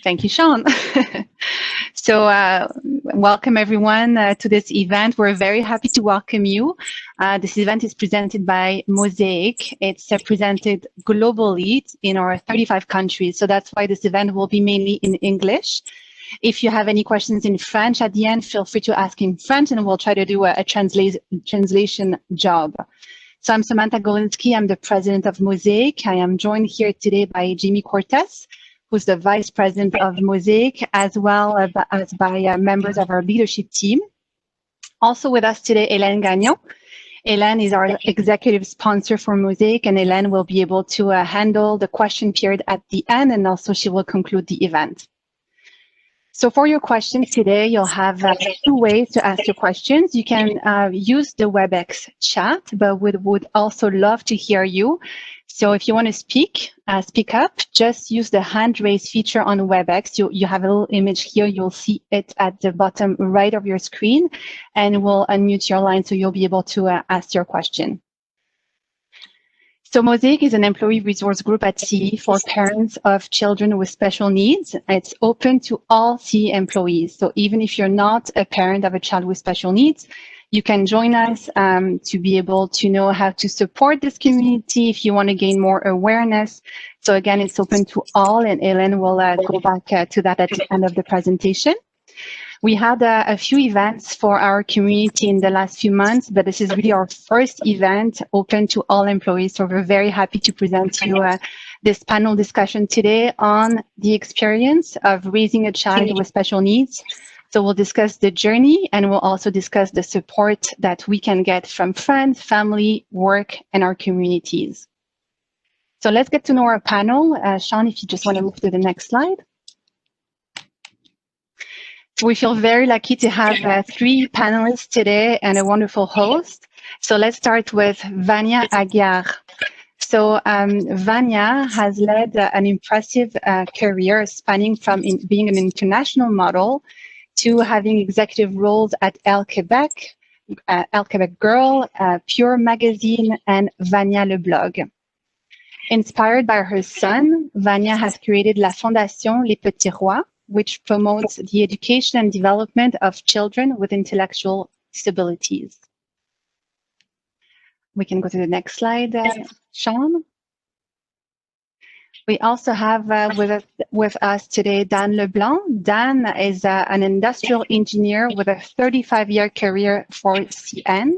Thank you, Sean. So welcome everyone to this event. We're very happy to welcome you. This event is presented by MOZAIC. It's presented globally in our 35 countries. So that's why this event will be mainly in English. If you have any questions in French at the end, feel free to ask in French and we'll try to do a translation job. So I'm Samantha Golinsky. I'm the president of MOZAIC. I am joined here today by Jamie Cortez, who's the vice president of MOZAIC, as well as by members of our leadership team. Also with us today, Hélène Gagnon. Hélène is our executive sponsor for MOZAIC, and Hélène will be able to handle the question period at the end, and also she will conclude the event. So for your questions today, you'll have two ways to ask your questions. You can use the WebEx chat, but we would also love to hear you. So if you want to speak up, just use the hand raise feature on WebEx. You have a little image here. You'll see it at the bottom right of your screen, and we'll unmute your line so you'll be able to ask your question. So MOZAIC is an employee resource group at CE for parents of children with special needs. It's open to all CE employees. So even if you're not a parent of a child with special needs, you can join us to be able to know how to support this community if you want to gain more awareness. So again, it's open to all, and Hélène will go back to that at the end of the presentation. We had a few events for our community in the last few months, but this is really our first event open to all employees. So we're very happy to present to you this panel discussion today on the experience of raising a child with special needs. So we'll discuss the journey, and we'll also discuss the support that we can get from friends, family, work, and our communities. So let's get to know our panel. Sean, if you just want to move to the next slide. We feel very lucky to have three panelists today and a wonderful host. So let's start with Vania Aguiar. So Vania has led an impressive career spanning from being an international model to having executive roles at Elle Quebec Girl, Pure Magazine, and Vania Le Blog. Inspired by her son, Vania has created La Fondation Les Petits Rois, which promotes the education and development of children with intellectual disabilities. We can go to the next slide, Sean. We also have with us today Dan Leblanc. Dan is an industrial engineer with a 35-year career for CN.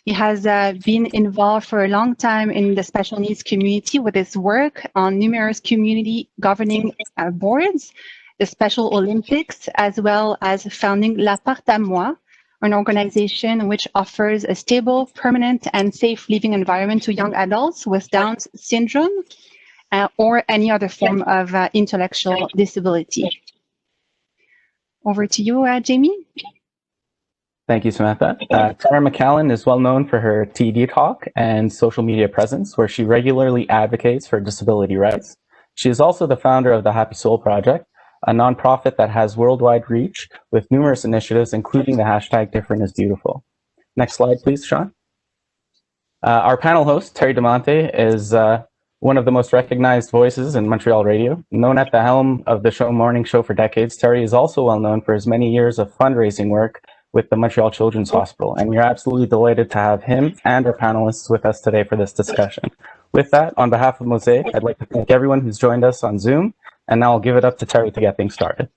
He has been involved for a long time in the special needs community with his work on numerous community governing boards, the Special Olympics, as well as founding La Part à Moi, an organization which offers a stable, permanent, and safe living environment to young adults with Down syndrome or any other form of intellectual disability. Over to you, Jamie. Thank you, Samantha. Tara McCallan is well known for her TED Talk and social media presence, where she regularly advocates for disability rights. She is also the founder of the Happy Soul Project, a nonprofit that has worldwide reach with numerous initiatives, including the hashtag Different is Beautiful. Next slide, please, Sean. Our panel host, Terry DeMonte, is one of the most recognized voices in Montreal radio. Known at the helm of the morning show for decades, Terry is also well known for his many years of fundraising work with the Montreal Children's Hospital, and we're absolutely delighted to have him and our panelists with us today for this discussion. With that, on behalf of MOZAIC, I'd like to thank everyone who's joined us on Zoom, and now I'll give it up to Terry to get things started.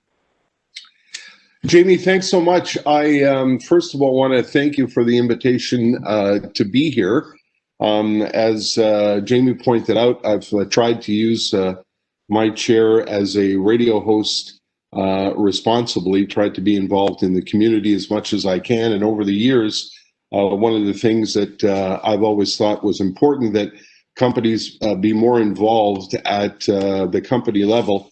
Jamie, thanks so much. I first of all want to thank you for the invitation to be here. As Jamie pointed out, I've tried to use my chair as a radio host responsibly, tried to be involved in the community as much as I can. And over the years, one of the things that I've always thought was important, that companies be more involved at the company level,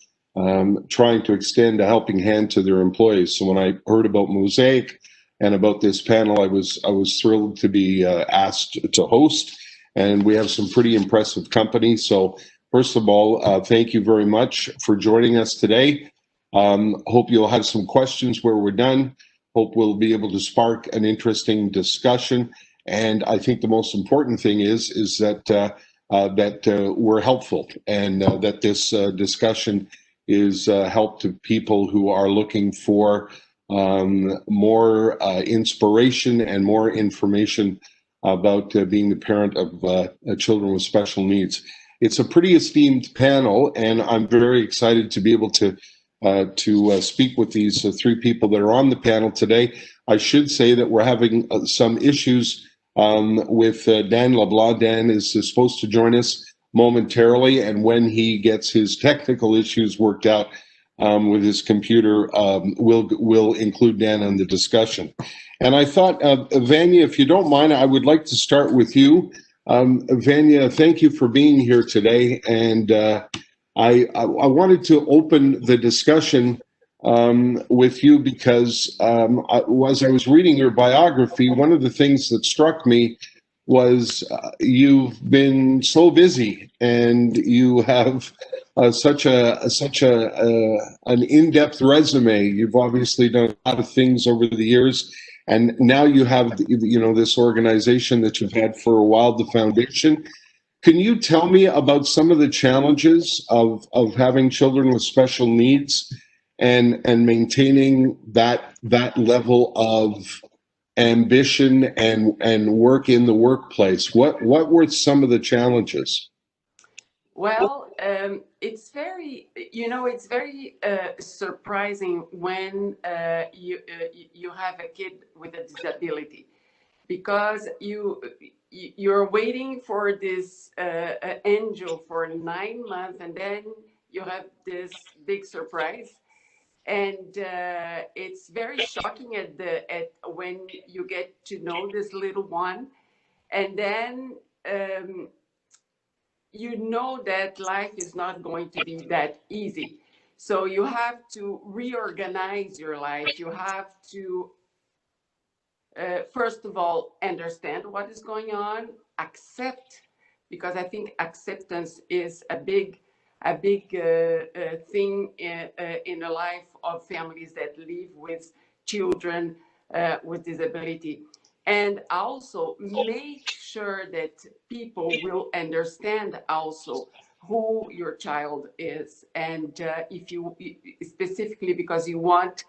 trying to extend a helping hand to their employees. So when I heard about MOZAIC and about this panel, I was thrilled to be asked to host, and we have some pretty impressive companies. So first of all, thank you very much for joining us today. Hope you'll have some questions where we're done. Hope we'll be able to spark an interesting discussion. And I think the most important thing is that we're helpful, and that this discussion is help to people who are looking for more inspiration and more information about being the parent of children with special needs. It's a pretty esteemed panel, and I'm very excited to be able to speak with these three people that are on the panel today. I should say that we're having some issues with Dan LeBlanc. Dan is supposed to join us momentarily, and when he gets his technical issues worked out with his computer, we'll include Dan in the discussion. And I thought, Vanya, if you don't mind, I would like to start with you. Vanya, thank you for being here today. And I wanted to open the discussion with you because as I was reading your biography, one of the things that struck me was you've been so busy and you have such an in-depth resume. You've obviously done a lot of things over the years, and now you have this organization that you've had for a while, the foundation. Can you tell me about some of the challenges of having children with special needs and maintaining that level of ambition and work in the workplace? What were some of the challenges? Well, it's very, it's very surprising when you have a kid with a disability, because you're waiting for this angel for 9 months, and then you have this big surprise. And it's very shocking at when you get to know this little one, and then you know that life is not going to be that easy. So you have to reorganize your life. You have to first of all understand what is going on, accept, because I think acceptance is a big thing in the life of families that live with children with disability. And also make sure that people will understand also who your child is. And if you, specifically because you want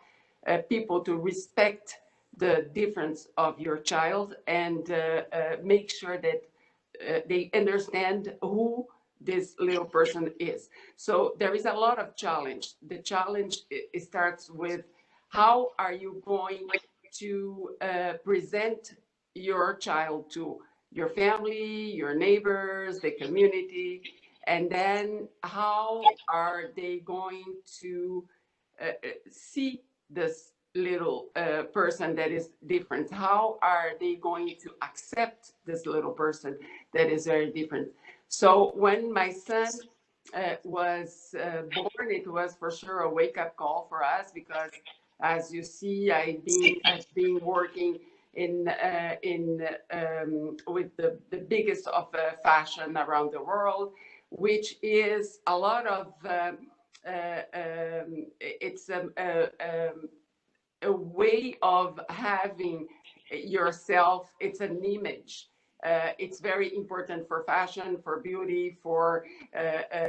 people to respect the difference of your child, and make sure that they understand who this little person is. So there is a lot of challenge. The challenge starts with how are you going to present your child to your family, your neighbors, the community, and then how are they going to see this little person that is different? How are they going to accept this little person that is very different? So when my son was born, it was for sure a wake-up call for us, because as you see, I've been working with the biggest of fashion around the world, which is a lot of it's a way of having yourself. It's an image. It's very important for fashion, for beauty, for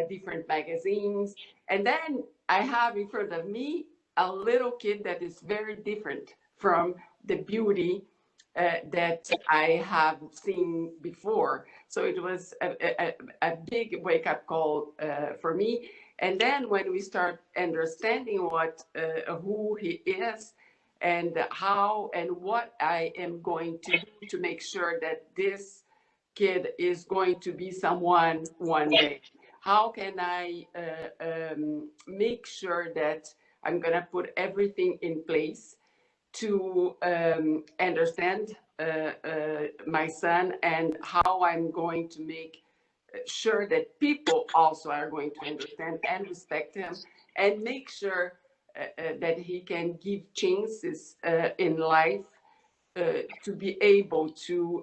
different magazines. And then I have in front of me a little kid that is very different from the beauty that I have seen before. So it was a big wake-up call for me. And then when we start understanding who he is, and how and what I am going to do to make sure that this kid is going to be someone one day. How can I make sure that I'm going to put everything in place to understand my son, and how I'm going to make sure that people also are going to understand and respect him, and make sure that he can give chances in life to be able to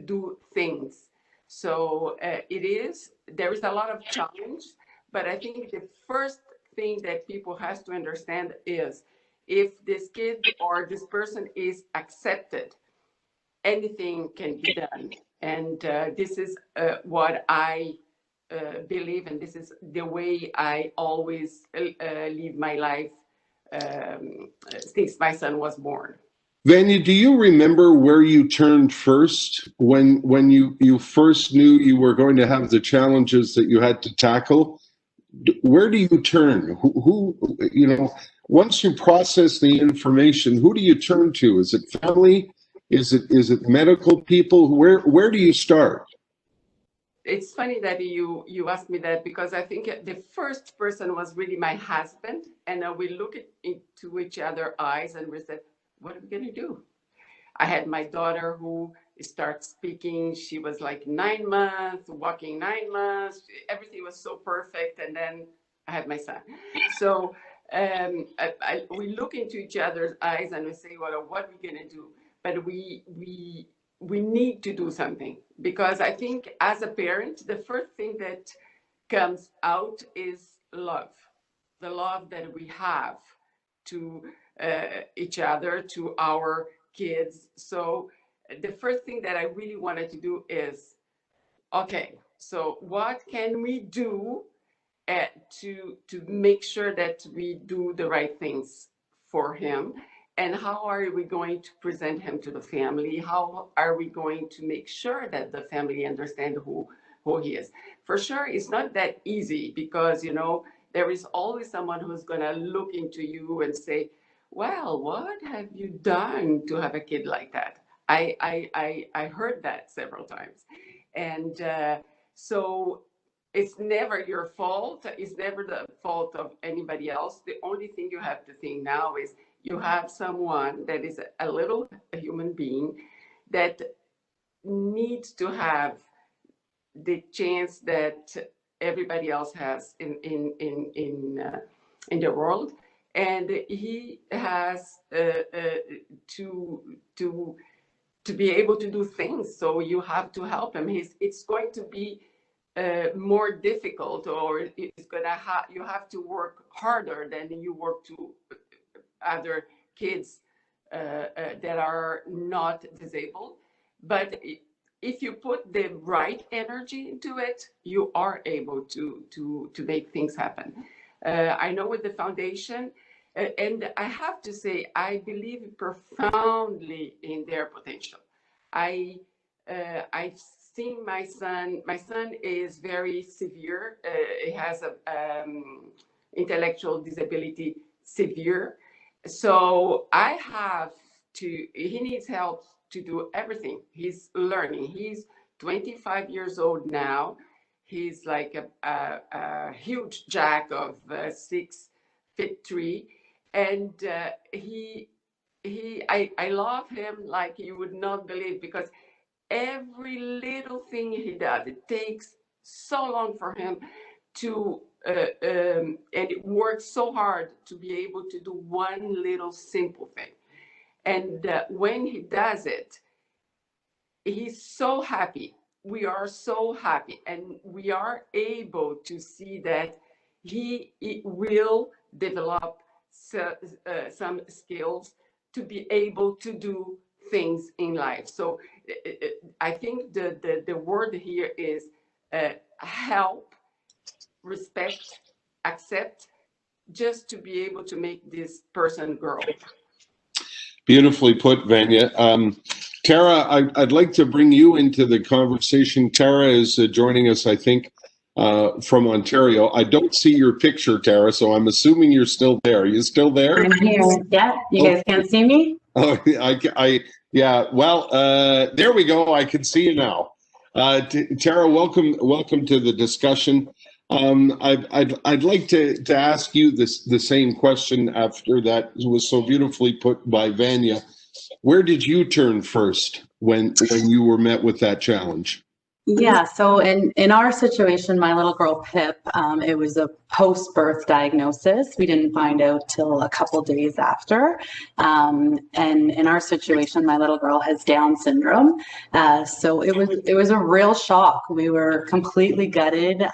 do things. So there is a lot of challenge, but I think the first thing that people has to understand is, if this kid or this person is accepted, anything can be done. And this is what I believe, and this is the way I always live my life since my son was born. Vanya, do you remember where you turned first when you first knew you were going to have the challenges that you had to tackle? Where do you turn? Who you know, once you process the information, who do you turn to? Is it family? Is it medical people? Where do you start? It's funny that you asked me that, because I think the first person was really my husband, and we looked into each other's eyes and we said, what are we going to do? I had my daughter who started speaking. She was like 9 months, walking 9 months. Everything was so perfect. And then I had my son. So we look into each other's eyes and we say, well, what are we going to do? But we need to do something, because I think as a parent, the first thing that comes out is love, the love that we have to each other, to our kids. So the first thing that I really wanted to do is, okay, so what can we do to make sure that we do the right things for him? And how are we going to present him to the family? How are we going to make sure that the family understand who he is? For sure, it's not that easy, because, you know, there is always someone who's going to look into you and say, well, what have you done to have a kid like that? I heard that several times. And so it's never your fault. It's never the fault of anybody else. The only thing you have to think now is you have someone that is a human being that needs to have the chance that everybody else has in the world, and he has to be able to do things. So you have to help him. It's going to be more difficult, or it's gonna you have to work harder than you work to other kids that are not disabled. But if you put the right energy into it, you are able to make things happen. I know with the foundation, and I have to say, I believe profoundly in their potential. I've seen my son. My son is very severe. He has a intellectual disability, severe. So he needs help to do everything. He's learning. He's 25 years old now. He's like a huge jack of 6'3", and I love him like you would not believe, because every little thing he does, it takes so long for him to and it works so hard to be able to do one little simple thing. And when he does it, he's so happy. We are so happy, and we are able to see that he will develop some skills to be able to do things in life. So I think the word here is help, respect, accept, just to be able to make this person grow. Beautifully put, Vanya. Tara, I'd like to bring you into the conversation. Tara is joining us, I think, from Ontario. I don't see your picture, Tara, so I'm assuming you're still there. Are you still there? I'm here. Yeah, you guys can't see me? Oh, yeah. Well, there we go. I can see you now. Tara, welcome to the discussion. I'd like to ask you the same question after that was so beautifully put by Vanya. Where did you turn first when you were met with that challenge? Yeah, so in our situation, my little girl Pip, it was a post-birth diagnosis. We didn't find out till a couple days after. And in our situation, my little girl has Down syndrome. So it was a real shock. We were completely gutted.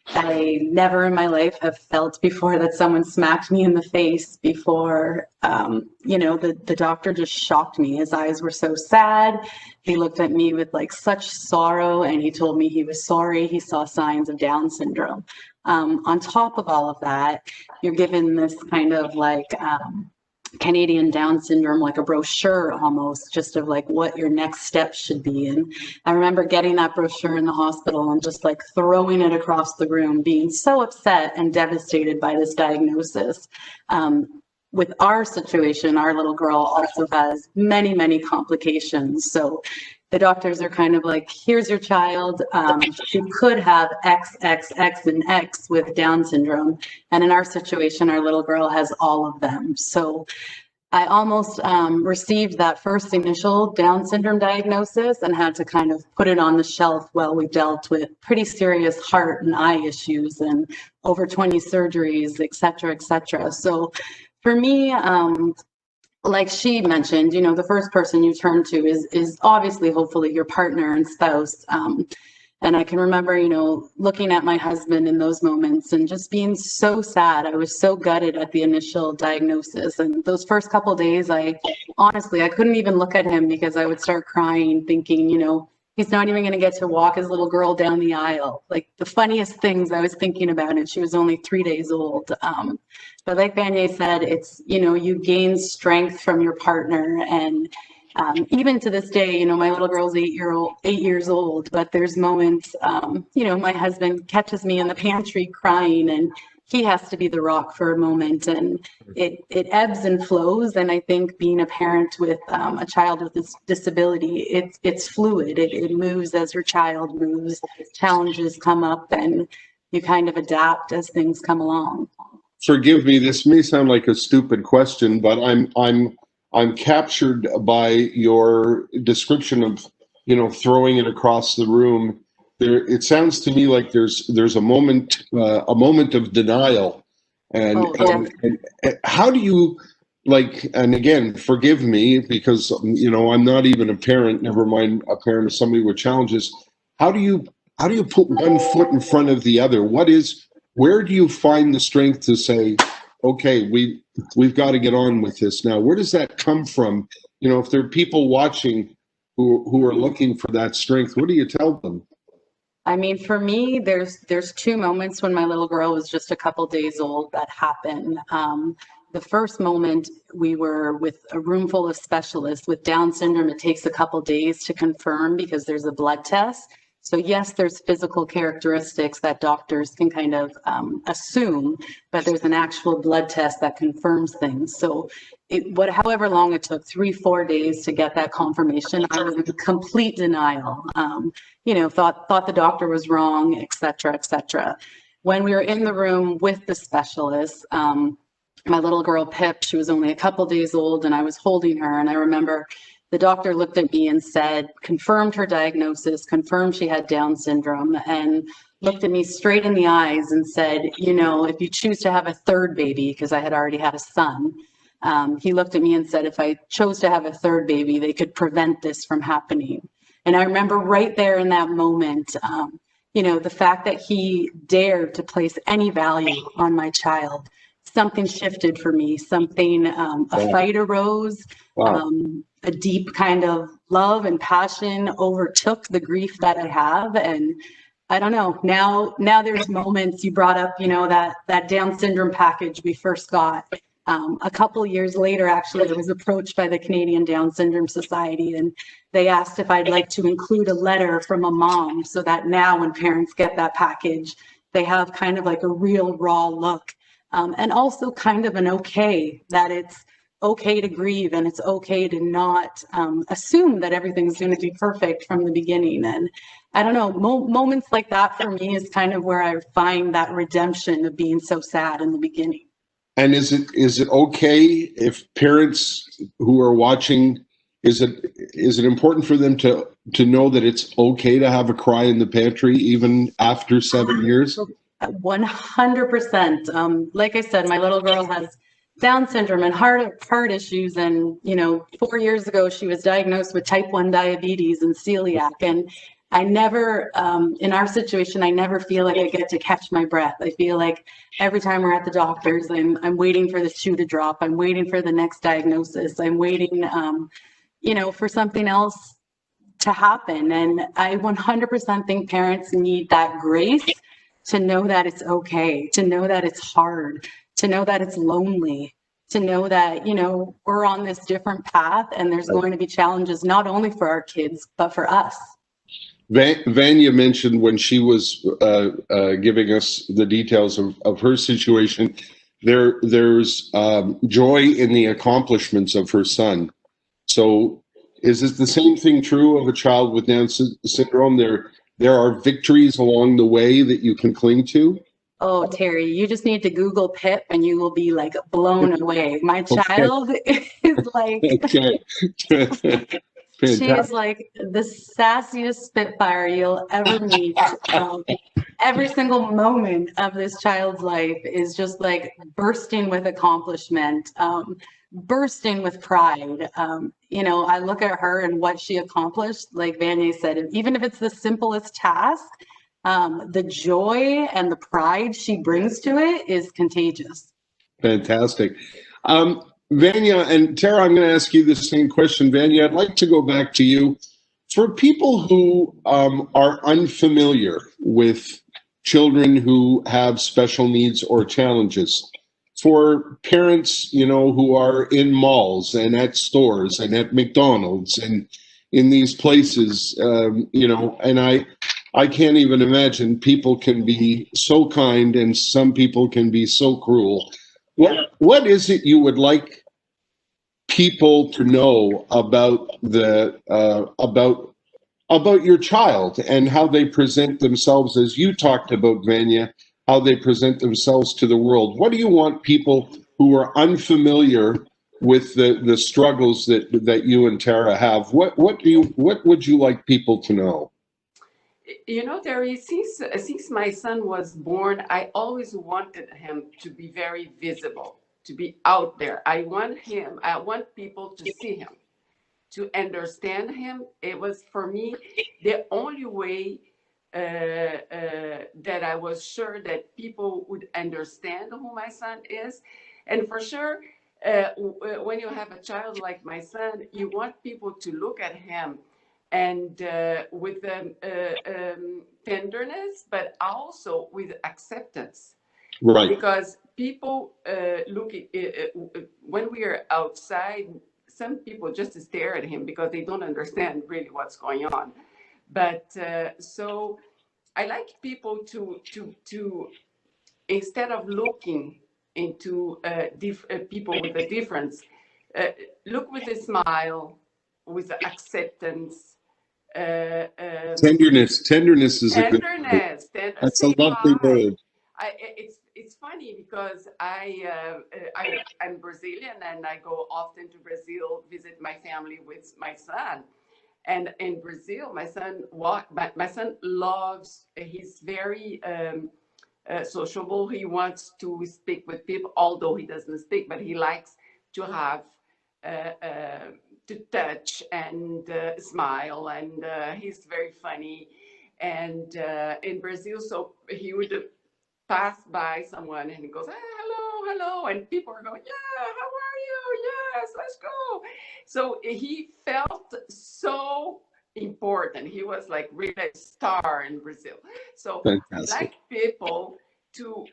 I never in my life have felt before that someone smacked me in the face before. The doctor just shocked me. His eyes were so sad. He looked at me with like such sorrow, and he told me he was sorry. He saw signs of Down syndrome. On top of all of that, you're given this kind of like Canadian Down syndrome, like a brochure almost, just of like what your next steps should be. And I remember getting that brochure in the hospital and just like throwing it across the room, being so upset and devastated by this diagnosis. With our situation, our little girl also has many, many complications. So the doctors are kind of like, here's your child. She could have X, X, X, and X with Down syndrome. And in our situation, our little girl has all of them. So I almost received that first initial Down syndrome diagnosis and had to kind of put it on the shelf while we dealt with pretty serious heart and eye issues and over 20 surgeries, et cetera, et cetera. So for me, like she mentioned, the first person you turn to is obviously, hopefully, your partner and spouse. And I can remember, looking at my husband in those moments and just being so sad. I was so gutted at the initial diagnosis. And those first couple of days, I couldn't even look at him because I would start crying, thinking, he's not even going to get to walk his little girl down the aisle. Like the funniest things I was thinking about, and she was only 3 days old. But like Vanya said, it's, you gain strength from your partner. And even to this day, my little girl's 8 years old, but there's moments, my husband catches me in the pantry crying, and he has to be the rock for a moment, and it ebbs and flows. And I think being a parent with a child with this disability, it's fluid. It moves as your child moves, challenges come up, and you kind of adapt as things come along. Forgive me, this may sound like a stupid question, but I'm captured by your description of, throwing it across the room. It sounds to me like there's a moment of denial, and how do you, like, and again, forgive me because I'm not even a parent, never mind a parent of somebody with challenges. How do you put one foot in front of the other? Where do you find the strength to say, okay, we've got to get on with this now? Where does that come from? If there are people watching who are looking for that strength, what do you tell them? I mean, for me, there's 2 moments when my little girl was just a couple days old that happened. The first moment, we were with a room full of specialists with Down syndrome. It takes a couple days to confirm because there's a blood test. So yes, there's physical characteristics that doctors can kind of assume, but there's an actual blood test that confirms things. So however long it took, 3-4 days to get that confirmation, I was in complete denial. Thought the doctor was wrong, et cetera, et cetera. When we were in the room with the specialist, my little girl Pip, she was only a couple days old, and I was holding her, and I remember the doctor looked at me and said, confirmed her diagnosis, confirmed she had Down syndrome, and looked at me straight in the eyes and said, if you choose to have a third baby, because I had already had a son, he looked at me and said, if I chose to have a third baby, they could prevent this from happening. And I remember right there in that moment, the fact that he dared to place any value on my child, something shifted for me, a fight arose. Wow. A deep kind of love and passion overtook the grief that I have. And I don't know, now there's moments. You brought up, that Down syndrome package we first got. A couple years later, actually, I was approached by the Canadian Down Syndrome Society, and they asked if I'd like to include a letter from a mom so that now when parents get that package, they have kind of like a real raw look. And also kind of an okay, that it's okay to grieve, and it's okay to not assume that everything's going to be perfect from the beginning. And I don't know, moments like that for me is kind of where I find that redemption of being so sad in the beginning. And is it okay if parents who are watching, is it important for them to know that it's okay to have a cry in the pantry even after 7 years? 100%. Like I said, my little girl has Down syndrome and heart issues, and 4 years ago she was diagnosed with type 1 diabetes and celiac. And I never, in our situation, I never feel like I get to catch my breath. I feel like every time we're at the doctor's, I'm waiting for the shoe to drop. I'm waiting for the next diagnosis. I'm waiting, for something else to happen. And I 100% think parents need that grace to know that it's okay, to know that it's hard, to know that it's lonely, to know that, we're on this different path and there's going to be challenges not only for our kids, but for us. Vanya mentioned when she was giving us the details of her situation, there's joy in the accomplishments of her son. So is it the same thing true of a child with Down syndrome? There are victories along the way that you can cling to? Oh, Terry, you just need to Google Pip and you will be like blown away. My child is like... Okay. She is like the sassiest Spitfire you'll ever meet. Every single moment of this child's life is just like bursting with accomplishment, bursting with pride. I look at her and what she accomplished, like Vanya said, even if it's the simplest task, the joy and the pride she brings to it is contagious. Fantastic. Vanya and Tara, I'm going to ask you the same question. Vanya, I'd like to go back to you. For people who are unfamiliar with children who have special needs or challenges, for parents, who are in malls and at stores and at McDonald's and in these places, and I can't even imagine, people can be so kind and some people can be so cruel. What is it you would like people to know about about your child and how they present themselves, as you talked about, Vanya, how they present themselves to the world? What do you want people who are unfamiliar with the struggles that you and Tara have? What would you like people to know? Terry, since my son was born, I always wanted him to be very visible, to be out there. I want people to see him, to understand him. It was, for me, the only way that I was sure that people would understand who my son is. And for sure, when you have a child like my son, you want people to look at him and with tenderness, but also with acceptance. Right. Because people when we are outside, some people just stare at him because they don't understand really what's going on. But so I like people to instead of looking into people with a difference, look with a smile, with acceptance. Tenderness is a good word. That's a lovely word. It's funny because I'm Brazilian and I go often to Brazil, visit my family with my son. And in Brazil, my son loves, he's very sociable. He wants to speak with people, although he doesn't speak, but he likes to have to touch and smile, and he's very funny. And in Brazil, so he would pass by someone and he goes, hello, and people are going, yeah, how are you? Yes, let's go. So he felt so important. He was like really a star in Brazil. So Fantastic. I like people to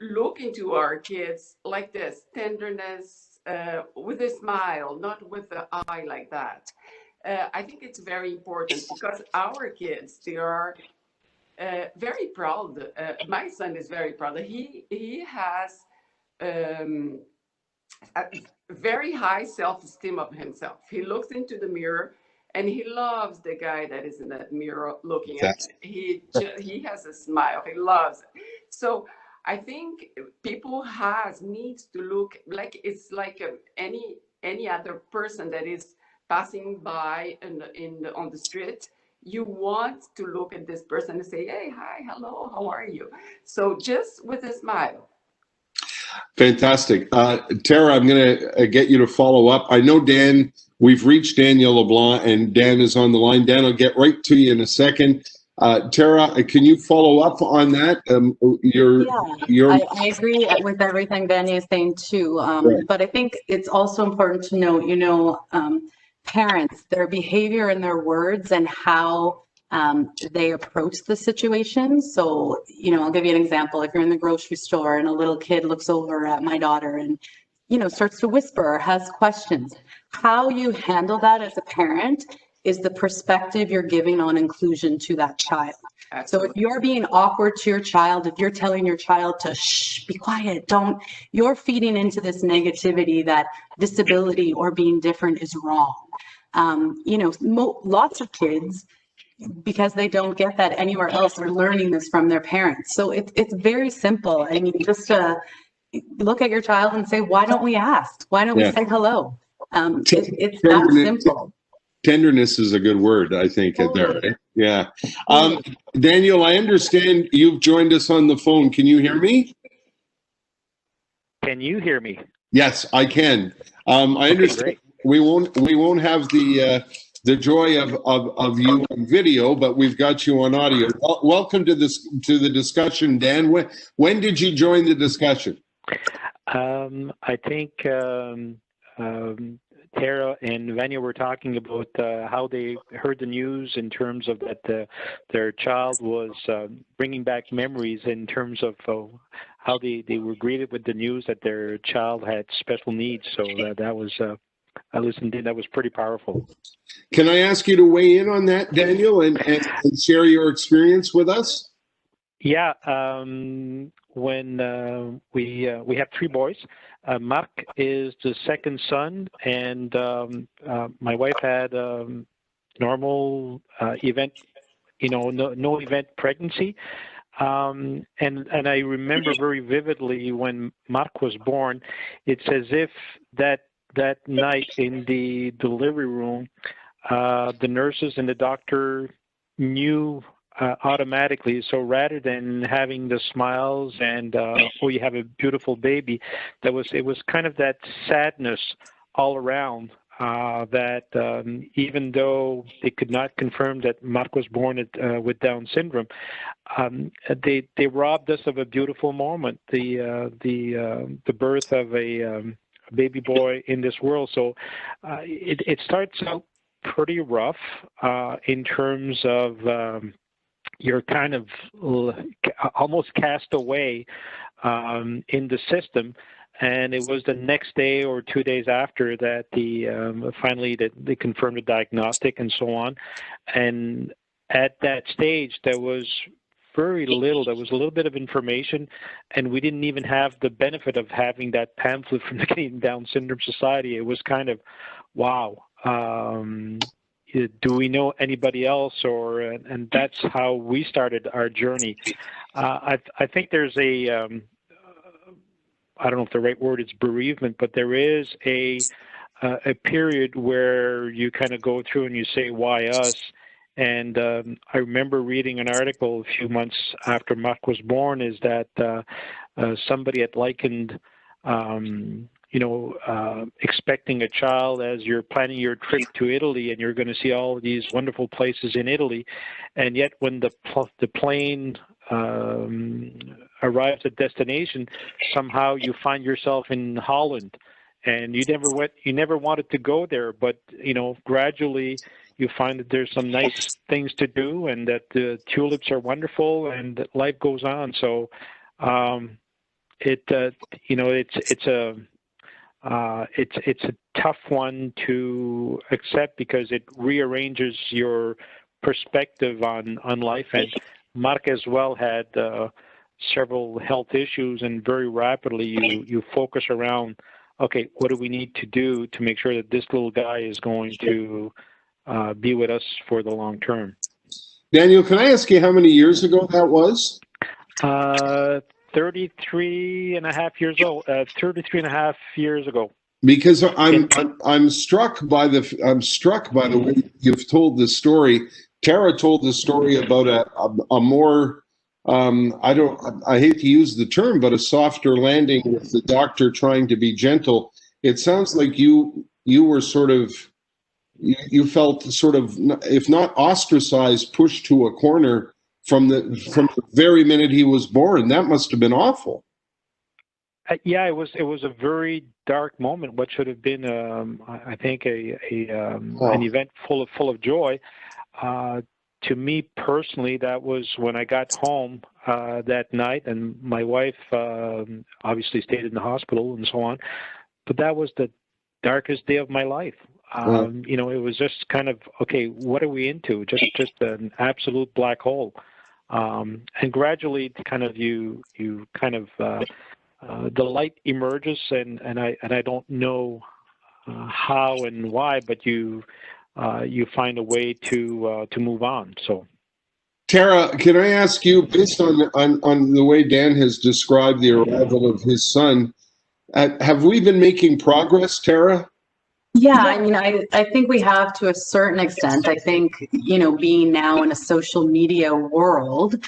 look into our kids like this, tenderness, with a smile, not with the eye like that. I think it's very important because our kids, they are very proud. My son is very proud. He has a very high self-esteem of himself. He looks into the mirror and he loves the guy that is in that mirror looking at him. He has a smile. He loves it. So I think people needs to look like it's like any other person that is passing by on the street. You want to look at this person and say, hey, hi, hello, how are you? So just with a smile. Fantastic. Tara, I'm going to get you to follow up. I know Dan We've reached Daniel LeBlanc, and Dan is on the line. Dan, I'll get right to you in a second. Tara, can you follow up on that? I agree with everything Vanya is saying too. Right. But I think it's also important to note, parents, their behavior and their words and how they approach the situation. So, I'll give you an example. If you're in the grocery store and a little kid looks over at my daughter and, starts to whisper or has questions, how you handle that as a parent is the perspective you're giving on inclusion to that child. Absolutely. So if you're being awkward to your child, if you're telling your child to shh, be quiet, you're feeding into this negativity that disability or being different is wrong. Lots of kids, because they don't get that anywhere else, are learning this from their parents. So it's very simple. I mean, just look at your child and say, why don't we ask? Why don't we say hello? It's that simple. Tenderness is a good word, I think. Totally. There. Yeah. Daniel, I understand you've joined us on the phone. Can you hear me? Can you hear me? Yes, I can. I understand. Great. We won't have the joy of you on video, but we've got you on audio. Welcome to the discussion, Dan. When did you join the discussion? I think Tara and Vanya were talking about how they heard the news in terms of that their child was bringing back memories in terms of how they were greeted with the news that their child had special needs. So that was, I listened in, that was pretty powerful. Can I ask you to weigh in on that, Daniel, and share your experience with us? Yeah, when we have 3 boys. Mark is the second son, and my wife had normal event, no event pregnancy. And I remember very vividly when Mark was born, it's as if that night in the delivery room, the nurses and the doctor knew automatically. So rather than having the smiles and oh, you have a beautiful baby, it was kind of that sadness all around. That even though they could not confirm that Mark was born with Down syndrome, they robbed us of a beautiful moment, the birth of a baby boy in this world. So it starts out pretty rough in terms of you're kind of almost cast away in the system. And it was the next day or 2 days after that finally they confirmed the diagnostic and so on. And at that stage, there was very little. There was a little bit of information, and we didn't even have the benefit of having that pamphlet from the Canadian Down Syndrome Society. It was kind of, wow. Do we know anybody else? And that's how we started our journey. I think there's I don't know if the right word is bereavement, but there is a period where you kind of go through and you say, why us? And I remember reading an article a few months after Mark was born, is that somebody had likened, expecting a child as you're planning your trip to Italy and you're going to see all these wonderful places in Italy. And yet when the plane arrives at destination, somehow you find yourself in Holland, and you never wanted to go there, but gradually you find that there's some nice things to do, and that the tulips are wonderful, and that life goes on. So it's a tough one to accept because it rearranges your perspective on life. And Mark as well had several health issues, and very rapidly you focus around, okay, what do we need to do to make sure that this little guy is going to be with us for the long term? Daniel, can I ask you how many years ago that was? 33 and a half years old. 33 and a half years ago. Because I'm struck by the way you've told this story. Tara told the story about a more I hate to use the term, but a softer landing with the doctor trying to be gentle. It sounds like you were sort of you felt sort of, if not ostracized, pushed to a corner from the very minute he was born. That must have been awful. Yeah, it was a very dark moment. What should have been, I think, an event full of joy. To me personally, that was when I got home that night, and my wife obviously stayed in the hospital and so on. But that was the darkest day of my life. You know, it was just kind of, okay, what are we into? Just an absolute black hole. And gradually, kind of you kind of the light emerges, and I don't know how and why, but you find a way to move on. So, Tara, can I ask you, based on the way Dan has described the arrival of his son, have we been making progress, Tara? Yeah, I mean, I think we have to a certain extent. I think, you know, being now in a social media world,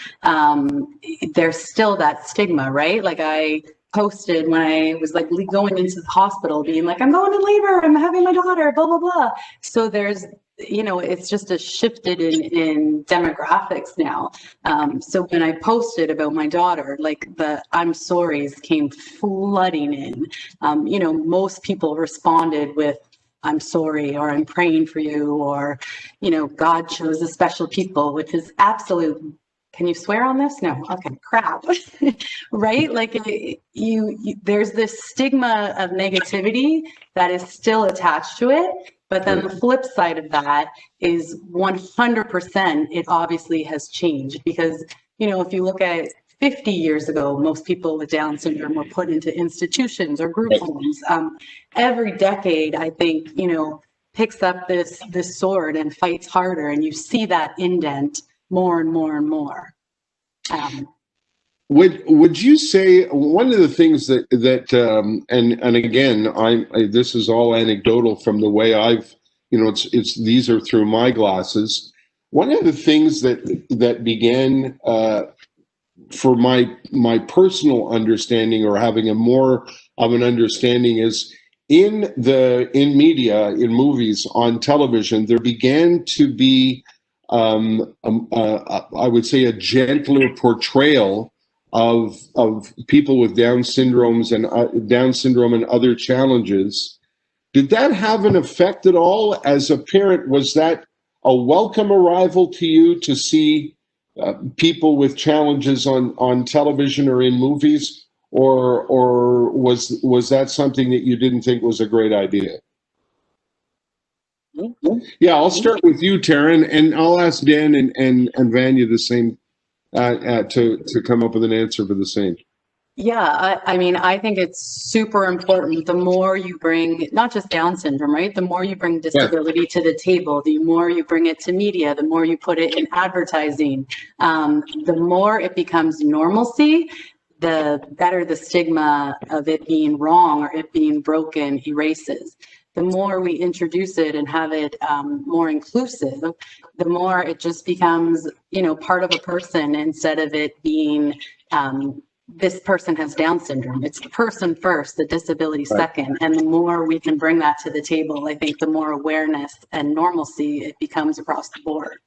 there's still that stigma, right? Like I posted when I was like going into the hospital being like, I'm going to labor, I'm having my daughter, blah, blah, blah. So there's, you know, it's just a shifted in demographics now. So when I posted about my daughter, like the I'm sorry's came flooding in. You know, most people responded with, I'm sorry, or I'm praying for you, or, you know, God chose a special people, which is absolute. Can you swear on this? No. Okay, crap. Right? Like there's this stigma of negativity that is still attached to it. But then the flip side of that is 100%, it obviously has changed because, you know, if you look at 50 years ago, most people with Down syndrome were put into institutions or group homes. Every decade, I think, you know, picks up this sword and fights harder, and you see that indent more and more and more. Would you say one of the things that and again, this is all anecdotal from the way I've, you know, it's these are through my glasses. One of the things that began for my personal understanding, or having a more of an understanding, is in media, in movies, on television, there began to be I would say a gentler portrayal of people with Down syndromes and Down syndrome and other challenges. Did that have an effect at all as a parent? Was that a welcome arrival to you to see people with challenges on television or in movies, or was that something that you didn't think was a great idea? Yeah, I'll start with you, Taryn, and I'll ask Dan and Vanya the same to come up with an answer for the same. Yeah, I mean, I think it's super important. The more you bring, not just Down syndrome, right? The more you bring disability to the table, the more you bring it to media, the more you put it in advertising, the more it becomes normalcy, the better the stigma of it being wrong or it being broken erases. The more we introduce it and have it more inclusive, the more it just becomes, you know, part of a person instead of it being this person has Down syndrome. It's the person first, the disability second. And the more we can bring that to the table, I think the more awareness and normalcy it becomes across the board.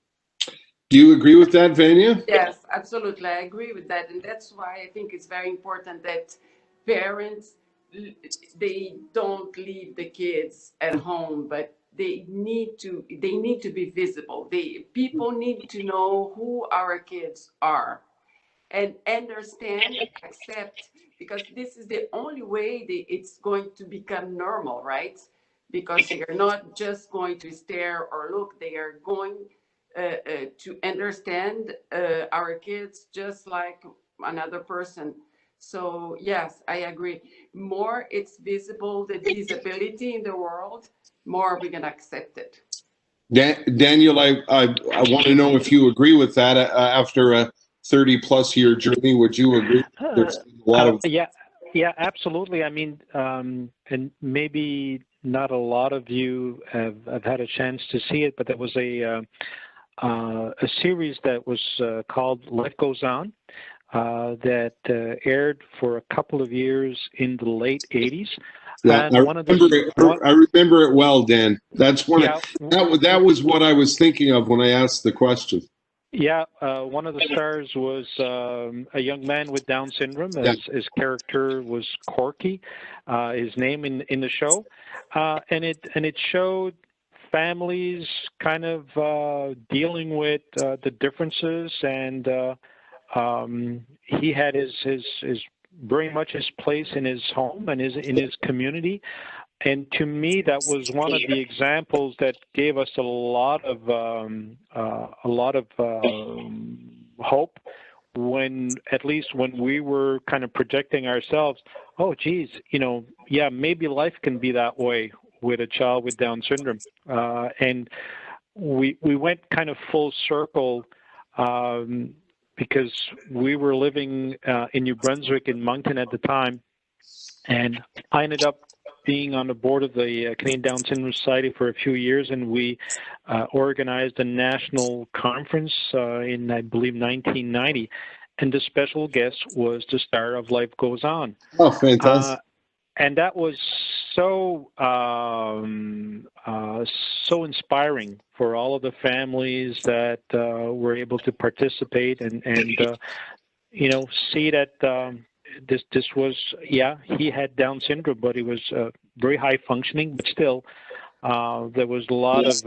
Do you agree with that, Vanya? Yes, absolutely. I agree with that. And that's why I think it's very important that parents, they don't leave the kids at home, but they need to be visible. People need to know who our kids are and understand, accept, because this is the only way it's going to become normal, right? Because they are not just going to stare or look, they are going to understand our kids just like another person. So yes, I agree. More it's visible, the disability in the world, more we're gonna accept it. Daniel, I want to know if you agree with that after a 30+ year journey. Would you agree? There's a lot of yeah, absolutely. I mean, and maybe not a lot of you have had a chance to see it, but there was a series that was called Life Goes On. that aired for a couple of years in the late 80s. Yeah, And I remember it well, Dan. That's one. Yeah. That was what I was thinking of when I asked the question. Yeah, one of the stars was a young man with Down syndrome. His character was Corky, his name in the show, and it showed families kind of dealing with the differences, and he had his very much his place in his home and in his community. And to me, that was one of the examples that gave us a lot of hope when, at least when we were kind of projecting ourselves. Oh, geez, yeah, maybe life can be that way with a child with Down syndrome. And we went kind of full circle because we were living in New Brunswick in Moncton at the time, and I ended up being on the board of the Canadian Down Syndrome Society for a few years, and we organized a national conference in, I believe, 1990, and the special guest was the star of Life Goes On. Oh, fantastic. And that was so so inspiring for all of the families that were able to participate and see that this was, yeah, he had Down syndrome, but he was very high functioning, but still there was a lot of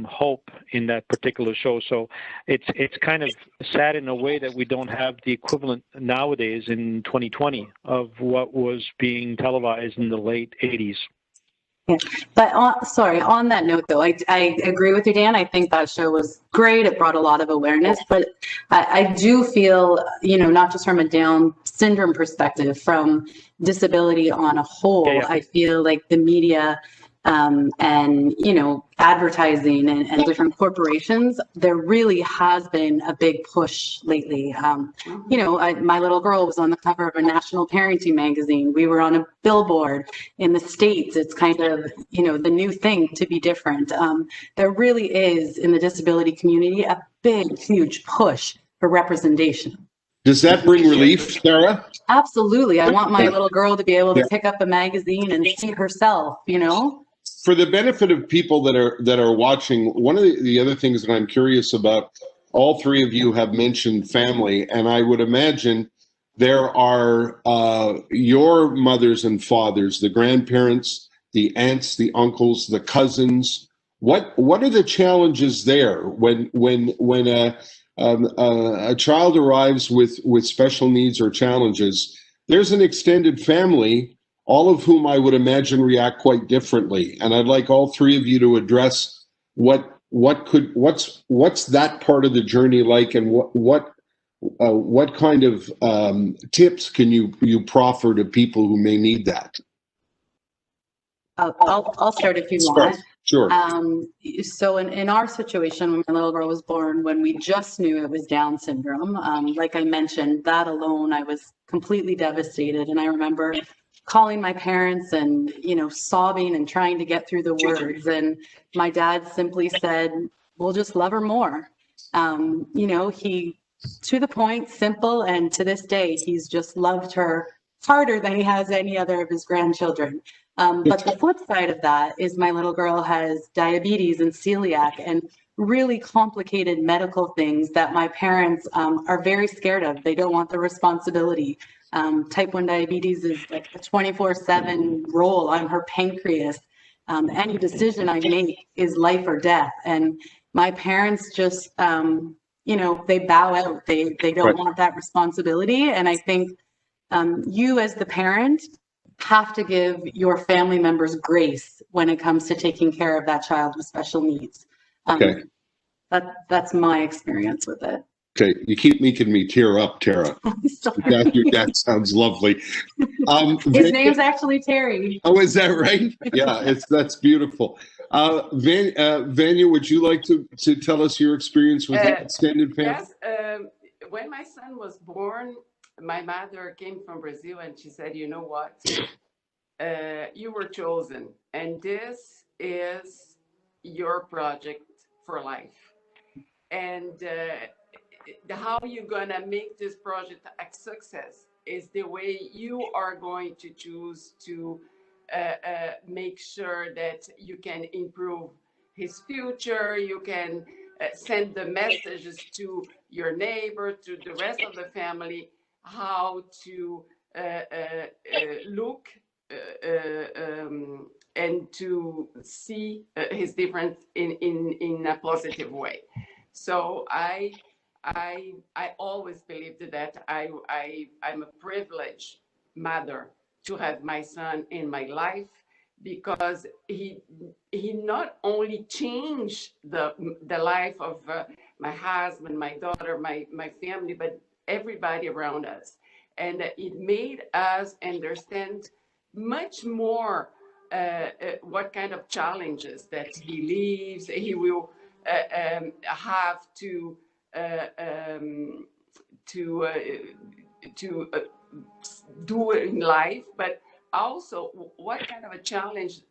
hope in that particular show. So it's kind of sad in a way that we don't have the equivalent nowadays in 2020 of what was being televised in the late 80s. Yeah. But on that note, though, I agree with you, Dan. I think that show was great. It brought a lot of awareness. But I do feel, not just from a Down syndrome perspective, from disability on a whole, Yeah. I feel like the media and, advertising and different corporations, there really has been a big push lately. My little girl was on the cover of a national parenting magazine. We were on a billboard in the States. It's kind of, the new thing to be different. There really is, in the disability community, a big, huge push for representation. Does that bring relief, Sarah? Absolutely. I want my little girl to be able to pick up a magazine and see herself, For the benefit of people that are watching, one of the other things that I'm curious about, all three of you have mentioned family, and I would imagine there are your mothers and fathers, the grandparents, the aunts, the uncles, the cousins. What are the challenges there when a child arrives with special needs or challenges? There's an extended family, all of whom I would imagine react quite differently. And I'd like all three of you to address what's that part of the journey like, and what kind of tips can you proffer to people who may need that? I'll start if you want. Sure. So in our situation, when my little girl was born, when we just knew it was Down syndrome, like I mentioned, that alone, I was completely devastated. And I remember calling my parents and, sobbing and trying to get through the words. And my dad simply said, we'll just love her more. He, to the point, simple. And to this day, he's just loved her harder than he has any other of his grandchildren. But the flip side of that is my little girl has diabetes and celiac and really complicated medical things that my parents are very scared of. They don't want the responsibility. Type 1 diabetes is like a 24/7 role on her pancreas. Any decision I make is life or death. And my parents just, they bow out. They don't want that responsibility. And I think you as the parent have to give your family members grace when it comes to taking care of that child with special needs. Okay. That's my experience with it. Okay, you keep making me tear up, Tara. Your dad sounds lovely. His name's actually Terry. Oh, is that right? Yeah, that's beautiful. Vanya, would you like to tell us your experience with the extended family? Yes. When my son was born, my mother came from Brazil and she said, you know what? You were chosen, and this is your project for life. And how you're gonna make this project a success is the way you are going to choose to make sure that you can improve his future. You can send the messages to your neighbor, to the rest of the family, how to look and to see his difference in a positive way. So I always believed that I'm a privileged mother to have my son in my life, because he not only changed the life of my husband, my daughter, my family, but everybody around us. And it made us understand much more what kind of challenges that he lives. He will have to do in life, but also what kind of a challenge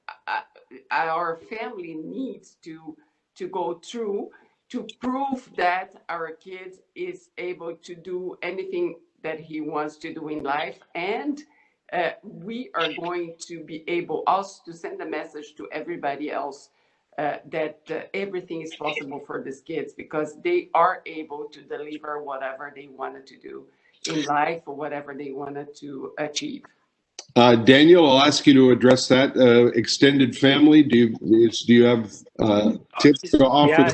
our family needs to go through to prove that our kid is able to do anything that he wants to do in life. And we are going to be able also to send a message to everybody else that everything is possible for these kids, because they are able to deliver whatever they wanted to do in life or whatever they wanted to achieve. Daniel, I'll ask you to address that. Extended family, do you have tips to offer?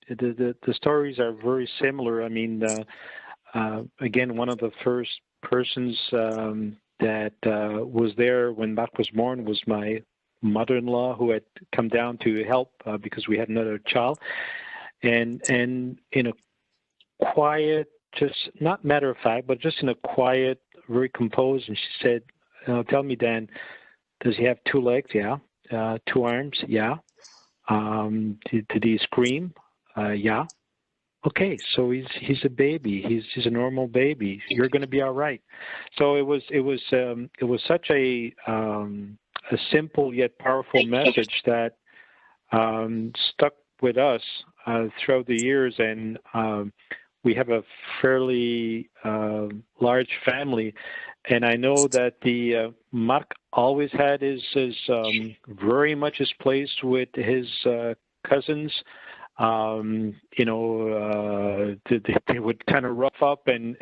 The stories are very similar. I mean, again, one of the first persons that was there when Marc was born was my mother-in-law, who had come down to help because we had another child, and in a quiet, just not matter of fact, but just in a quiet, very composed, and she said, "Tell me, Dan, does he have 2 legs? Yeah. 2 arms? Yeah. Did he scream? Yeah. Okay, so he's a baby. He's a normal baby. You're going to be all right." So it was such a simple yet powerful message that stuck with us throughout the years, and we have a fairly large family, and I know that the Marc always had his very much his place with his cousins. They would kind of rough up and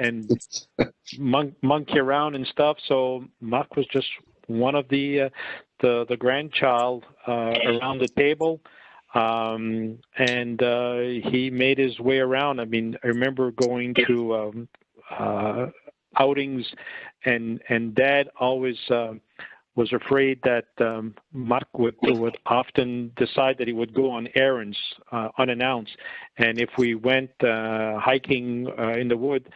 monkey around and stuff. So Marc was just one of the grandchild around the table. And he made his way around. I mean, I remember going to outings, and Dad always was afraid that Marc would often decide that he would go on errands unannounced. And if we went hiking in the wood,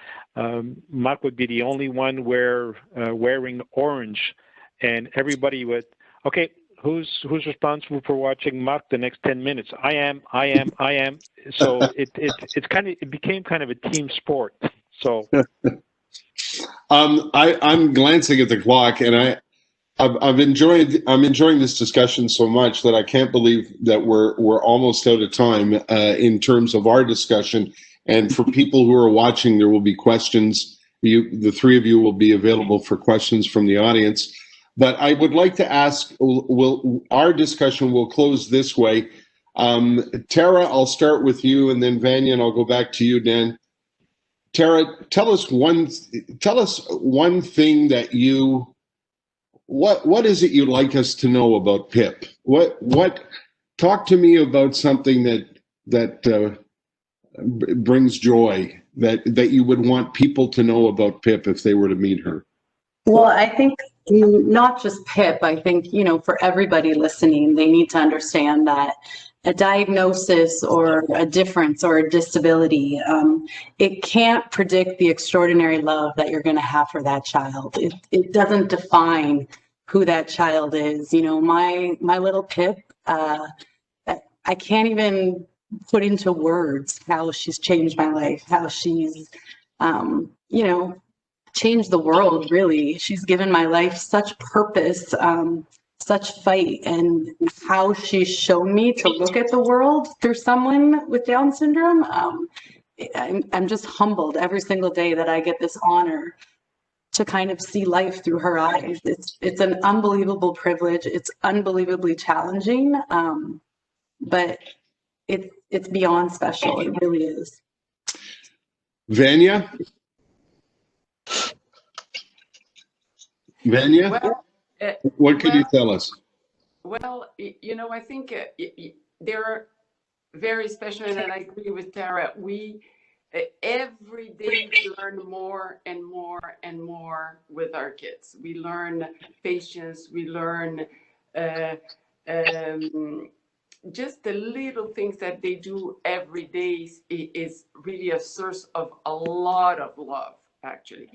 Marc would be the only one wearing orange, and everybody would, okay, who's responsible for watching Marc the next 10 minutes? I am. So it became kind of a team sport. So I'm glancing at the clock, and I'm enjoying this discussion so much that I can't believe that we're almost out of time in terms of our discussion. And for people who are watching, there will be questions. The 3 of you will be available for questions from the audience. But I would like to ask, our discussion will close this way. Tara, I'll start with you, and then Vanya, and I'll go back to you, Dan. Tara, tell us one thing that what is it you'd like us to know about Pip? Talk to me about something that brings joy, that you would want people to know about Pip if they were to meet her. Well, I think not just Pip, I think, for everybody listening, they need to understand that a diagnosis or a difference or a disability, it can't predict the extraordinary love that you're going to have for that child. It doesn't define who that child is. My little Pip, I can't even put into words how she's changed my life, how she's, changed the world, really. She's given my life such purpose, such fight, and how she's shown me to look at the world through someone with Down syndrome. I'm just humbled every single day that I get this honor to kind of see life through her eyes. It's an unbelievable privilege. It's unbelievably challenging, but it's beyond special. It really is. Vanya? Vanya, Well, what can you tell us? Well, I think they're very special, and I agree with Tara. We every day we learn more and more and more with our kids. We learn patience. We learn just the little things that they do every day is really a source of a lot of love, actually.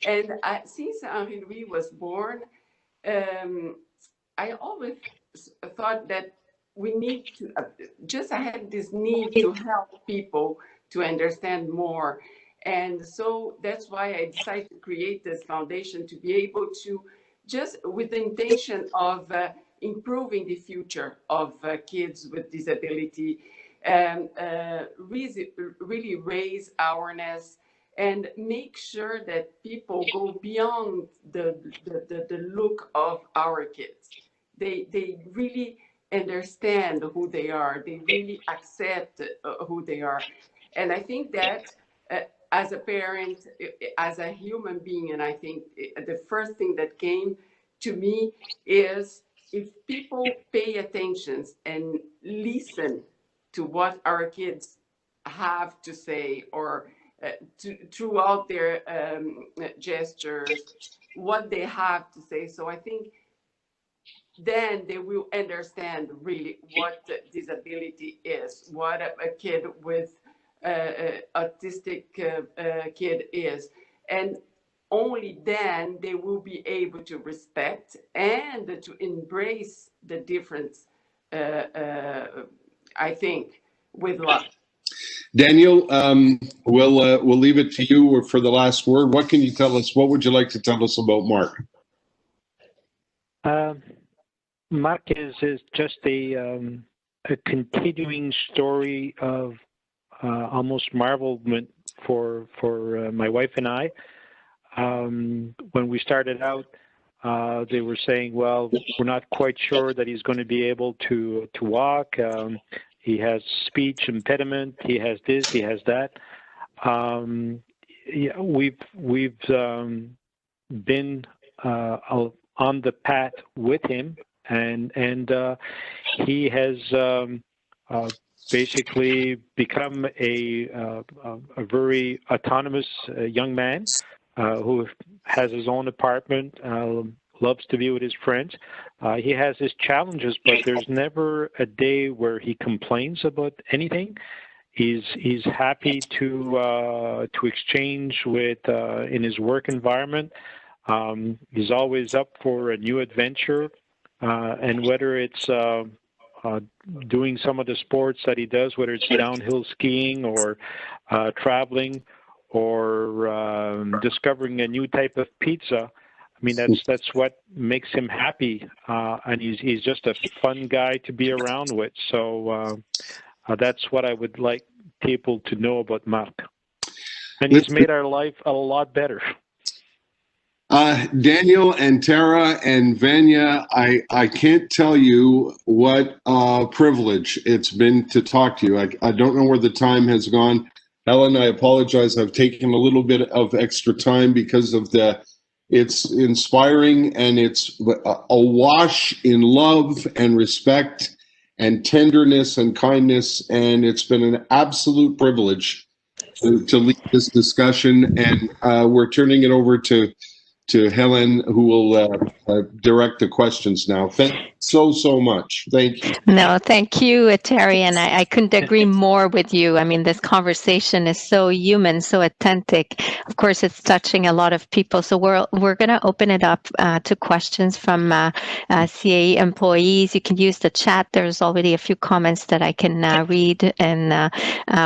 And since Henri was born, I always thought that we need to I had this need to help people to understand more. And so that's why I decided to create this foundation, to be able to, just with the intention of improving the future of kids with disability, and really raise awareness and make sure that people go beyond the look of our kids. They really understand who they are. They really accept who they are. And I think that as a parent, as a human being, and I think the first thing that came to me is, if people pay attention and listen to what our kids have to say, or throughout their gestures, what they have to say. So I think then they will understand really what disability is, what a kid with autistic kid is. And only then they will be able to respect and to embrace the difference, I think, with love. Daniel, we'll leave it to you for the last word. What can you tell us? What would you like to tell us about Mark? Mark is just a continuing story of almost marvelment for my wife and I. When we started out, they were saying, well, we're not quite sure that he's going to be able to walk. He has speech impediment. He has this. He has that. Yeah, we've been on the path with him, and he has basically become a very autonomous young man who has his own apartment. Loves to be with his friends. He has his challenges, but there's never a day where he complains about anything. He's happy to exchange with in his work environment. He's always up for a new adventure, and whether it's doing some of the sports that he does, whether it's downhill skiing or traveling or discovering a new type of pizza. I mean, that's what makes him happy, and he's just a fun guy to be around with. So that's what I would like people to know about Mark. And he's made our life a lot better. Daniel and Tara and Vanya, I can't tell you what privilege it's been to talk to you. I don't know where the time has gone. Helen, I apologize. I've taken a little bit of extra time because of it's inspiring, and it's awash in love and respect and tenderness and kindness. And it's been an absolute privilege to lead this discussion. And we're turning it over to Helen, who will direct the questions now. Thank you so much. Thank you. No, thank you, Terry, and I couldn't agree more with you. I mean, this conversation is so human, so authentic. Of course, it's touching a lot of people. So we're going to open it up to questions from CAE employees. You can use the chat. There's already a few comments that I can read, and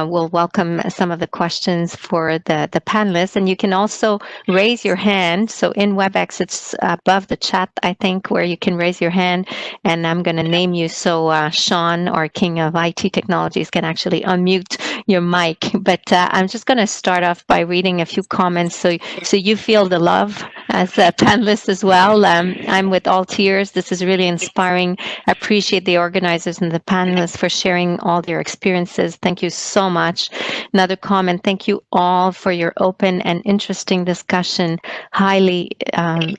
we'll welcome some of the questions for the panelists. And you can also raise your hand. So So in WebEx, it's above the chat, I think, where you can raise your hand, and I'm going to name you so Sean, our king of IT technologies, can actually unmute your mic. But I'm just going to start off by reading a few comments so you feel the love as a panelist as well. I'm with all tears. This is really inspiring. I appreciate the organizers and the panelists for sharing all their experiences. Thank you so much. Another comment, thank you all for your open and interesting discussion. Highly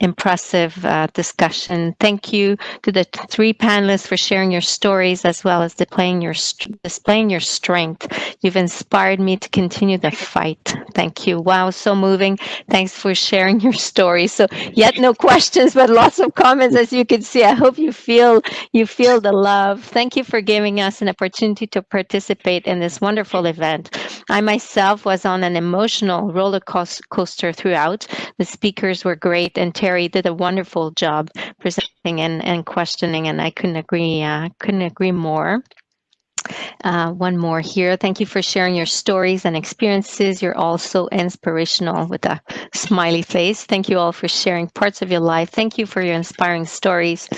impressive discussion. Thank you to the three panelists for sharing your stories as well as displaying your strength. You've inspired me to continue the fight. Thank you. Wow, so moving. Thanks for sharing your story. So yet no questions, but lots of comments, as you can see. I hope you feel the love. Thank you for giving us an opportunity to participate in this wonderful event. I myself was on an emotional roller coaster throughout. The speakers were great, and Terry did a wonderful job presenting and questioning, and I couldn't agree more. One more here. Thank you for sharing your stories and experiences. You're all so inspirational, with a smiley face. Thank you all for sharing parts of your life. Thank you for your inspiring stories.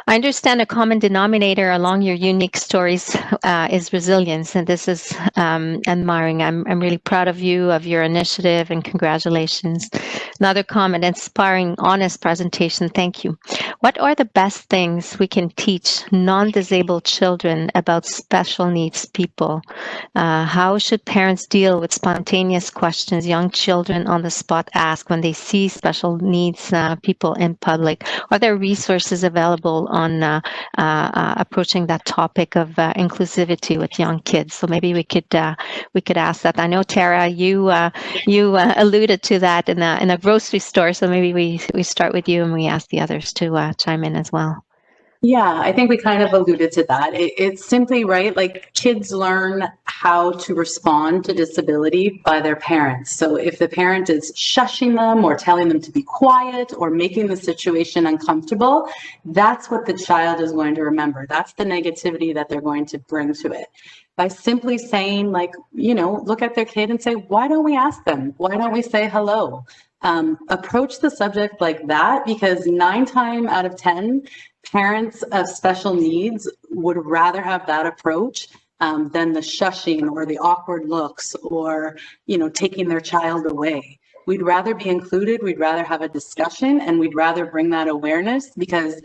I understand a common denominator along your unique stories is resilience, and this is admiring. I'm really proud of you, of your initiative, and congratulations. Another comment, inspiring, honest presentation. Thank you. What are the best things we can teach non-disabled children about special needs people? How should parents deal with spontaneous questions young children on the spot ask when they see special needs people in public? Are there resources available on approaching that topic of inclusivity with young kids? So maybe we could ask that. I know, Tara, you alluded to that in a grocery store. So maybe we start with you and we ask the others to chime in as well. Yeah, I think we kind of alluded to that. It's simply right, like kids learn how to respond to disability by their parents. So if the parent is shushing them or telling them to be quiet or making the situation uncomfortable, that's what the child is going to remember. That's the negativity that they're going to bring to it. By simply saying, like, look at their kid and say, why don't we ask them? Why don't we say hello? Approach the subject like that, because 9 times out of 10, parents of special needs would rather have that approach than the shushing or the awkward looks or, taking their child away. We'd rather be included, we'd rather have a discussion, and we'd rather bring that awareness because,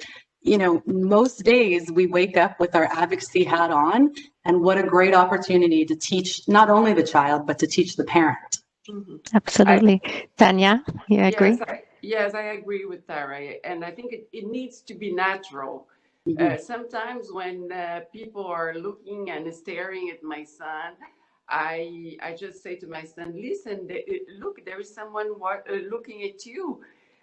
most days we wake up with our advocacy hat on, and what a great opportunity to teach not only the child, but to teach the parent. Mm-hmm. Absolutely. Tanya, you agree? Yes, I agree with Tara, and I think it needs to be natural. Mm-hmm. Sometimes when people are looking and staring at my son, I just say to my son, listen, look, there is someone looking at you.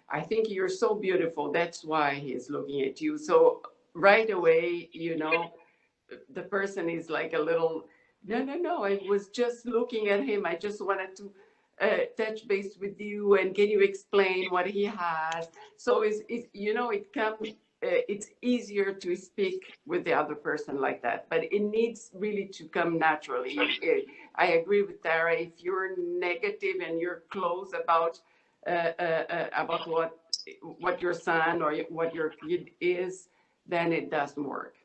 I think you're so beautiful. That's why he's looking at you. So right away, the person is like a little, no, I was just looking at him. I just wanted to touch base with you, and can you explain what he has? So it's easier to speak with the other person like that, but it needs really to come naturally. I agree with Tara. If you're negative and you're close about what your son or what your kid is, then it doesn't work.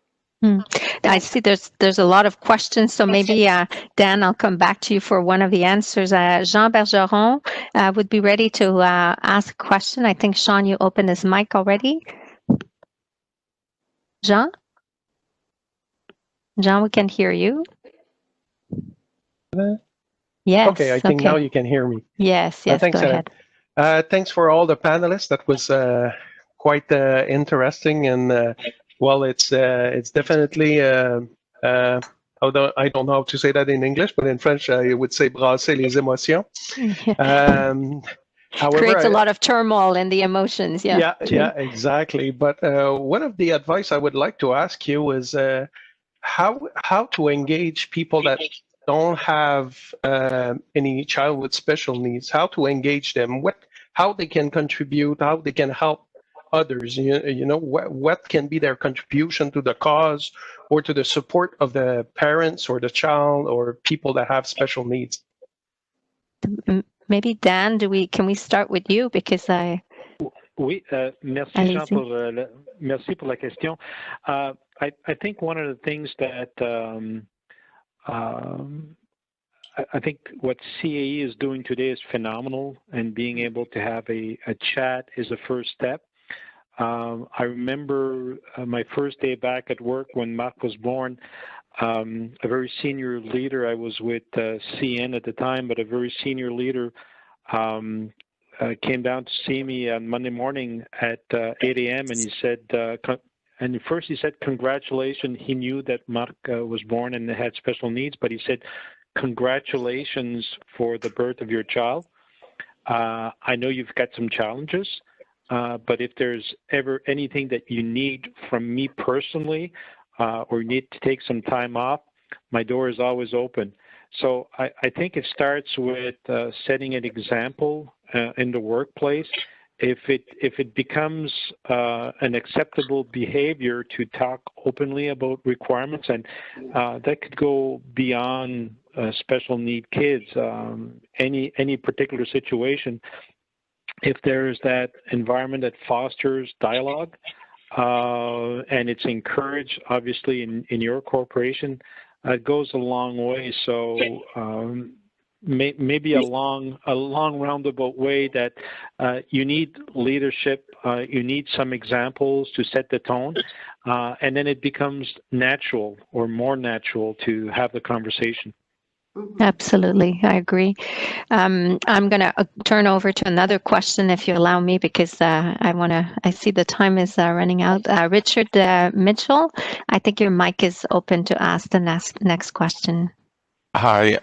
I see there's a lot of questions, so maybe Dan, I'll come back to you for one of the answers. Jean Bergeron would be ready to ask a question. I think, Sean, you opened his mic already. Jean, we can hear you. Yes. Okay, I think now you can hear me. Yes, thanks, go ahead. Thanks for all the panelists. That was quite interesting, and well, it's definitely, although I don't know how to say that in English, but in French I would say brasser les émotions. However, creates a lot of turmoil in the emotions. Yeah, exactly. But one of the advice I would like to ask you is how to engage people that don't have any child with special needs, how to engage them, how they can contribute, how they can help others, what can be their contribution to the cause or to the support of the parents or the child or people that have special needs. Maybe Dan, can we start with you, because Oui, merci Jean merci pour la question. I think one of the things that I think what CAE is doing today is phenomenal, and being able to have a chat is a first step. I remember my first day back at work when Marc was born. A very senior leader, I was with CN at the time, but a very senior leader came down to see me on Monday morning at 8 a.m. and he said, and first he said, congratulations. He knew that Marc was born and had special needs, but he said, congratulations for the birth of your child. I know you've got some challenges, but if there's ever anything that you need from me personally, or you need to take some time off, my door is always open. So I think it starts with setting an example in the workplace. If it becomes an acceptable behavior to talk openly about requirements, and that could go beyond special need kids, any particular situation, if there's that environment that fosters dialogue, and it's encouraged, obviously, in your corporation, it goes a long way. So maybe a long roundabout way that you need leadership, you need some examples to set the tone, and then it becomes natural or more natural to have the conversation. Absolutely, I agree. I'm going to turn over to another question, if you allow me, because I see the time is running out. Richard Mitchell, I think your mic is open to ask the next question. Hi.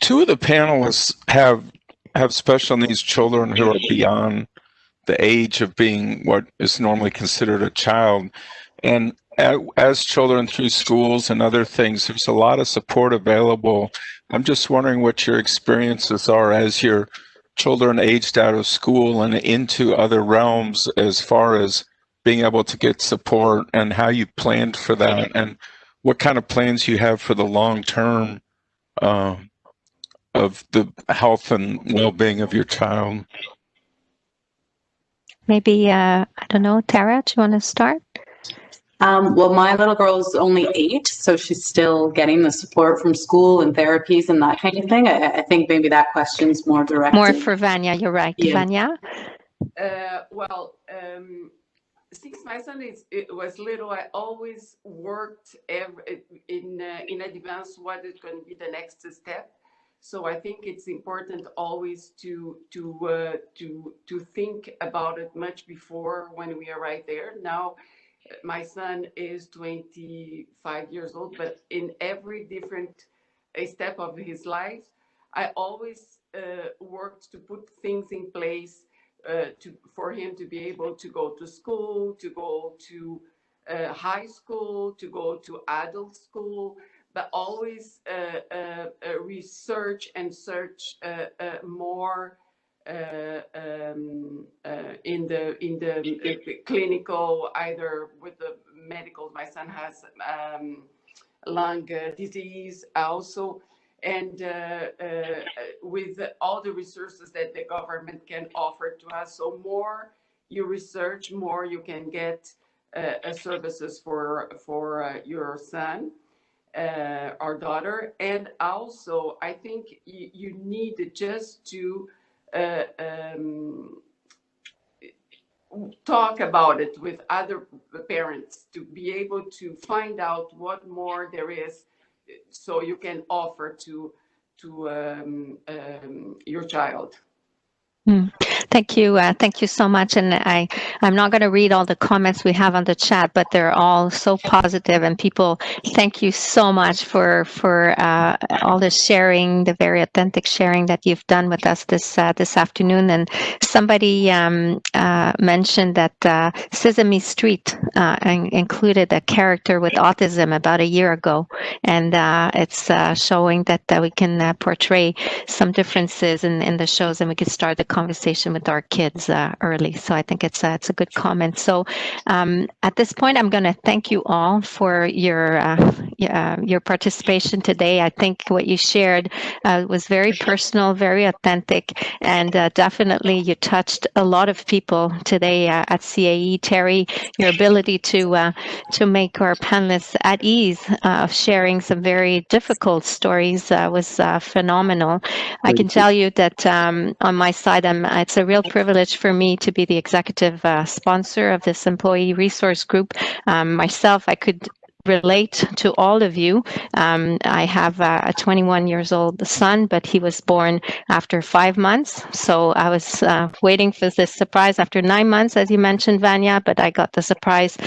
Two of the panelists have special needs children who are beyond the age of being what is normally considered a child. And as children through schools and other things, there's a lot of support available. I'm just wondering what your experiences are as your children aged out of school and into other realms, as far as being able to get support, and how you planned for that, and what kind of plans you have for the long term of the health and well-being of your child. Maybe, I don't know, Tara, do you want to start? Well, my little girl is only 8, so she's still getting the support from school and therapies and that kind of thing. I think maybe that question's more direct. More for Vanya, you're right. Yeah. Vanya? Since my son was little, I always worked in advance what is going to be the next step. So I think it's important always to think about it much before when we are right there. Now, my son is 25 years old, but in every different step of his life, I always worked to put things in place for him to be able to go to school, to go to high school, to go to adult school, but always research and search more in the clinical, either with the medical. My son has lung disease also, and with all the resources that the government can offer to us. So more you research, more you can get services for your son or daughter. And also, I think you need just to talk about it with other parents to be able to find out what more there is, so you can offer to your child. Thank you. Thank you so much. And I'm not going to read all the comments we have on the chat, but they're all so positive, and people, thank you so much for all the sharing, the very authentic sharing that you've done with us this afternoon. And somebody mentioned that Sesame Street included a character with autism about a year ago, and it's showing that we can portray some differences in the shows, and we can start the conversation with our kids early. So I think it's a good comment. So at this point, I'm going to thank you all for your your participation today. I think what you shared was very personal, very authentic, and definitely you touched a lot of people today at CAE. Terry, your ability to make our panelists at ease of sharing some very difficult stories was phenomenal. I can tell you that on my side, it's a real privilege for me to be the executive sponsor of this employee resource group. Myself, I could relate to all of you. I have a 21 years old son, but he was born after 5 months. So I was waiting for this surprise after 9 months, as you mentioned, Vanya, but I got the surprise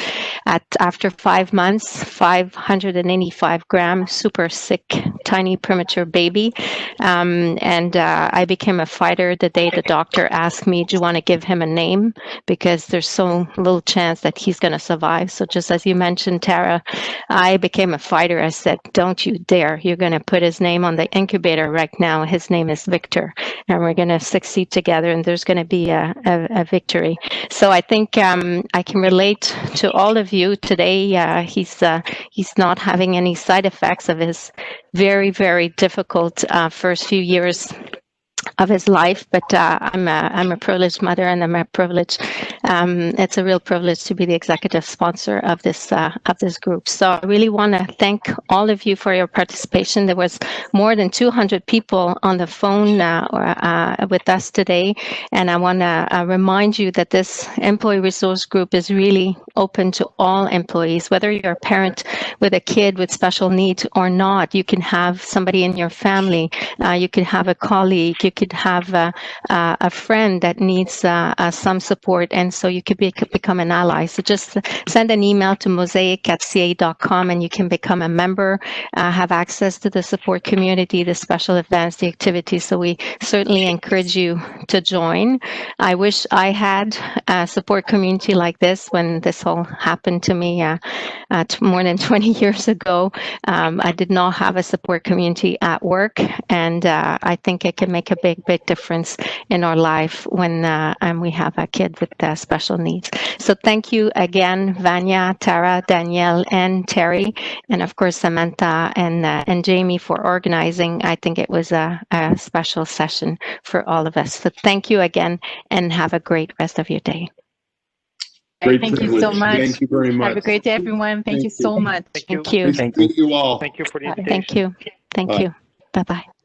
after 5 months, 585 grams, super sick, tiny premature baby. And I became a fighter the day the doctor asked me, do you want to give him a name? Because there's so little chance that he's going to survive. So just as you mentioned, Tara, I became a fighter. I said, don't you dare. You're going to put his name on the incubator right now. His name is Victor, and we're going to succeed together, and there's going to be a victory. So I think I can relate to all of you today. He's not having any side effects of his very, very difficult first few years of his life, but I'm a privileged mother, and I'm a privileged. It's a real privilege to be the executive sponsor of this group. So I really want to thank all of you for your participation. There was more than 200 people on the phone with us today, and I want to remind you that this employee resource group is really open to all employees, whether you're a parent with a kid with special needs or not. You can have somebody in your family. You can have a colleague. You could have a friend that needs some support, and so you could become an ally. So just send an email to mosaic@ca.com, and you can become a member, have access to the support community, the special events, the activities. So we certainly encourage you to join. I wish I had a support community like this when this all happened to me more than 20 years ago. I did not have a support community at work, and I think it can make a big difference in our life when we have a kid with special needs. So thank you again, Vanya, Tara, Danielle, and Terry, and of course Samantha and Jamie for organizing. I think it was a special session for all of us. So thank you again, and have a great rest of your day. Great Thank privilege. you so much. Thank you very much. Have a great day, everyone. Thank you so much. Thank you. Thank you. Thank you all. Thank you for the invitation. Thank you. Thank Bye. you. Bye-bye.